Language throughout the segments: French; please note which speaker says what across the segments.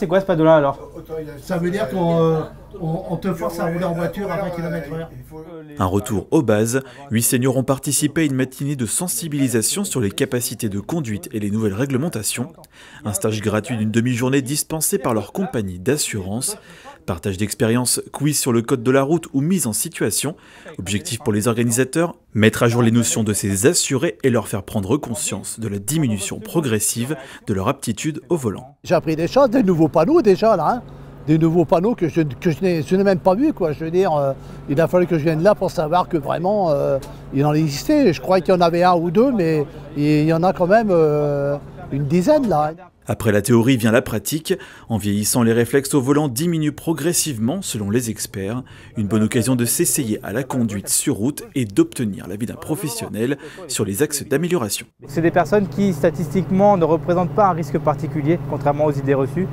Speaker 1: C'est quoi ce panneau-là alors?
Speaker 2: Ça veut dire qu'on te force à rouler en voiture à 20 km/h.
Speaker 3: Un retour aux bases, 8 seniors ont participé à une matinée de sensibilisation sur les capacités de conduite et les nouvelles réglementations. Un stage gratuit d'une demi-journée dispensé par leur compagnie d'assurance. Partage d'expériences, quiz sur le code de la route ou mise en situation. Objectif pour les organisateurs, mettre à jour les notions de ces assurés et leur faire prendre conscience de la diminution progressive de leur aptitude au volant.
Speaker 4: J'ai appris des choses, des nouveaux panneaux déjà là, hein. Des nouveaux panneaux que je n'ai même pas vus, quoi. Je veux dire, il a fallu que je vienne là pour savoir que vraiment il en existait. Je croyais qu'il y en avait un ou deux, mais il y en a quand même une dizaine là.
Speaker 3: Après la théorie vient la pratique. En vieillissant, les réflexes au volant diminuent progressivement selon les experts. Une bonne occasion de s'essayer à la conduite sur route et d'obtenir l'avis d'un professionnel sur les axes d'amélioration.
Speaker 1: C'est des personnes qui statistiquement ne représentent pas un risque particulier, contrairement aux idées reçues.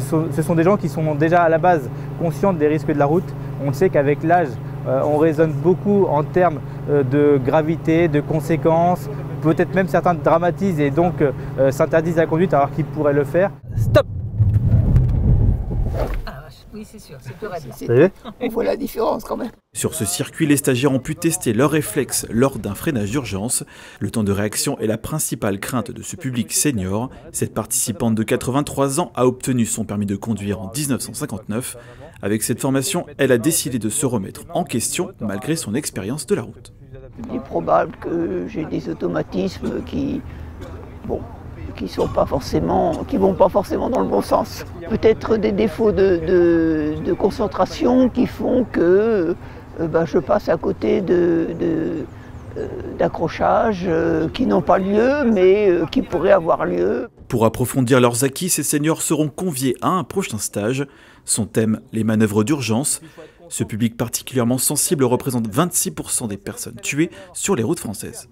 Speaker 1: Ce sont des gens qui sont déjà à la base conscients des risques de la route. On sait qu'avec l'âge, on raisonne beaucoup en termes de gravité, de conséquences. Peut-être même certains dramatisent et donc s'interdisent la conduite alors qu'ils pourraient le faire. Stop!
Speaker 5: Ah oui, c'est sûr, c'est plus raide.
Speaker 6: On voit la différence quand même.
Speaker 3: Sur ce circuit, les stagiaires ont pu tester leurs réflexes lors d'un freinage d'urgence. Le temps de réaction est la principale crainte de ce public senior. Cette participante de 83 ans a obtenu son permis de conduire en 1959. Avec cette formation, elle a décidé de se remettre en question malgré son expérience de la route.
Speaker 6: Il est probable que j'ai des automatismes qui vont pas forcément dans le bon sens. Peut-être des défauts de concentration qui font que je passe à côté d'accrochages qui n'ont pas lieu, mais qui pourraient avoir lieu.
Speaker 3: Pour approfondir leurs acquis, ces seniors seront conviés à un prochain stage. Son thème, les manœuvres d'urgence. Ce public particulièrement sensible représente 26% des personnes tuées sur les routes françaises.